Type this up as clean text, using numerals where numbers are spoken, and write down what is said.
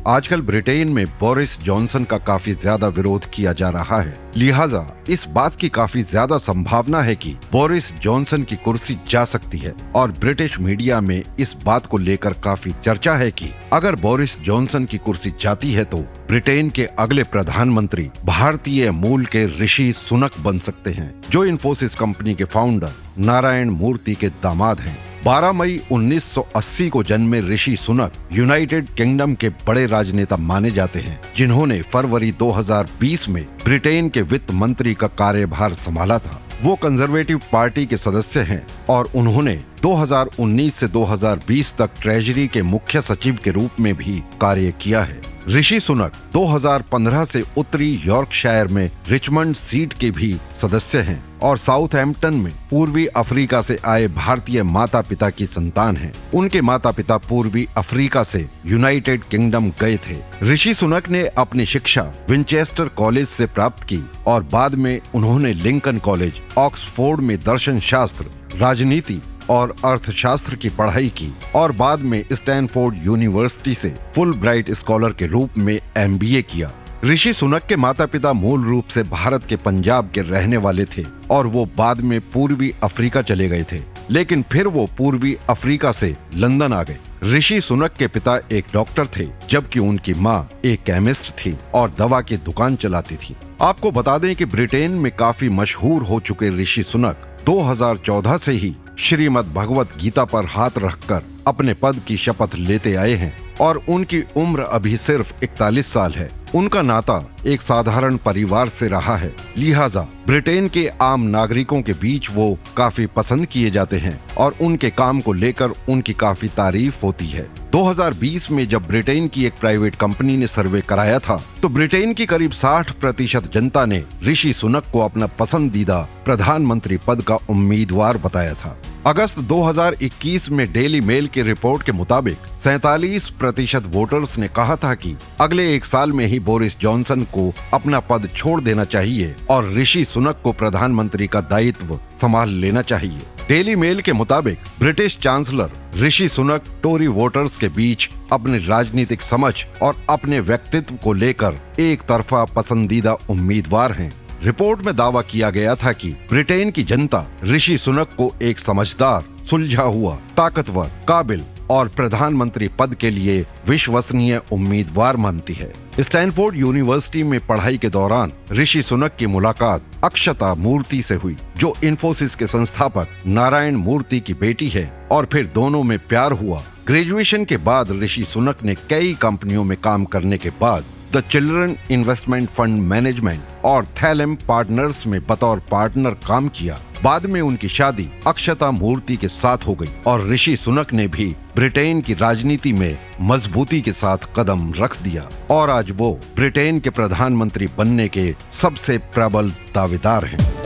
आजकल ब्रिटेन में Boris Johnson का काफी ज्यादा विरोध किया जा रहा है, लिहाजा इस बात की काफी ज्यादा संभावना है कि बोरिस जॉनसन की कुर्सी जा सकती है और ब्रिटिश मीडिया में इस बात को लेकर काफी चर्चा है कि अगर बोरिस जॉनसन की कुर्सी जाती है तो ब्रिटेन के अगले प्रधानमंत्री भारतीय मूल के ऋषि सुनक बन सकते हैं, जो इन्फोसिस कंपनी के फाउंडर नारायण मूर्ति के दामाद हैं। 12 मई 1980 को जन्मे ऋषि सुनक यूनाइटेड किंगडम के बड़े राजनेता माने जाते हैं, जिन्होंने फरवरी 2020 में ब्रिटेन के वित्त मंत्री का कार्यभार संभाला था। वो कंजर्वेटिव पार्टी के सदस्य हैं और उन्होंने 2019 से 2020 तक ट्रेजरी के मुख्य सचिव के रूप में भी कार्य किया है। ऋषि सुनक 2015 से उत्तरी यॉर्कशायर में रिचमंड सीट के भी सदस्य हैं और साउथहैम्पटन में पूर्वी अफ्रीका से आए भारतीय माता पिता की संतान हैं। उनके माता पिता पूर्वी अफ्रीका से यूनाइटेड किंगडम गए थे। ऋषि सुनक ने अपनी शिक्षा विंचेस्टर कॉलेज से प्राप्त की और बाद में उन्होंने लिंकन कॉलेज, ऑक्सफोर्ड में दर्शन शास्त्र, राजनीति और अर्थशास्त्र की पढ़ाई की और बाद में स्टैनफोर्ड यूनिवर्सिटी से फुलब्राइट स्कॉलर के रूप में MBA किया। ऋषि सुनक के माता पिता मूल रूप से भारत के पंजाब के रहने वाले थे और वो बाद में पूर्वी अफ्रीका चले गए थे, लेकिन फिर वो पूर्वी अफ्रीका से लंदन आ गए। ऋषि सुनक के पिता एक डॉक्टर थे, जबकि उनकी माँ एक केमिस्ट थी और दवा की दुकान चलाती थी। आपको बता दें कि ब्रिटेन में काफी मशहूर हो चुके ऋषि सुनक 2014 से ही श्रीमद् भगवत गीता पर हाथ रखकर अपने पद की शपथ लेते आए हैं और उनकी उम्र अभी सिर्फ 41 साल है। उनका नाता एक साधारण परिवार से रहा है, लिहाजा ब्रिटेन के आम नागरिकों के बीच वो काफी पसंद किए जाते हैं और उनके काम को लेकर उनकी काफी तारीफ होती है। 2020 में जब ब्रिटेन की एक प्राइवेट कंपनी ने सर्वे कराया था तो ब्रिटेन की करीब 60% जनता ने ऋषि सुनक को अपना पसंदीदा प्रधानमंत्री पद का उम्मीदवार बताया था। अगस्त 2021 में डेली मेल की रिपोर्ट के मुताबिक 47% वोटर्स ने कहा था कि अगले एक साल में ही बोरिस जॉनसन को अपना पद छोड़ देना चाहिए और ऋषि सुनक को प्रधानमंत्री का दायित्व संभाल लेना चाहिए। डेली मेल के मुताबिक British chancellor Rishi Sunak Tori voters के बीच अपने राजनीतिक समझ और अपने व्यक्तित्व को लेकर एक तरफा पसंदीदा उम्मीदवार हैं। रिपोर्ट में दावा किया गया था कि ब्रिटेन की जनता ऋषि सुनक को एक समझदार, सुलझा हुआ, ताकतवर, काबिल और प्रधानमंत्री पद के लिए विश्वसनीय उम्मीदवार मानती है। स्टैनफोर्ड यूनिवर्सिटी में पढ़ाई के दौरान ऋषि सुनक की मुलाकात अक्षता मूर्ति से हुई, जो इन्फोसिस के संस्थापक नारायण मूर्ति की बेटी है, और फिर दोनों में प्यार हुआ। ग्रेजुएशन के बाद ऋषि सुनक ने कई कंपनियों में काम करने के बाद the children investment fund management और थैलेम पार्टनर्स में बतौर पार्टनर काम किया। बाद में उनकी शादी अक्षता मूर्ति के साथ हो गई और ऋषि सुनक ने भी ब्रिटेन की राजनीति में मजबूती के साथ कदम रख दिया और आज वो ब्रिटेन के प्रधानमंत्री बनने के सबसे प्रबल दावेदार हैं।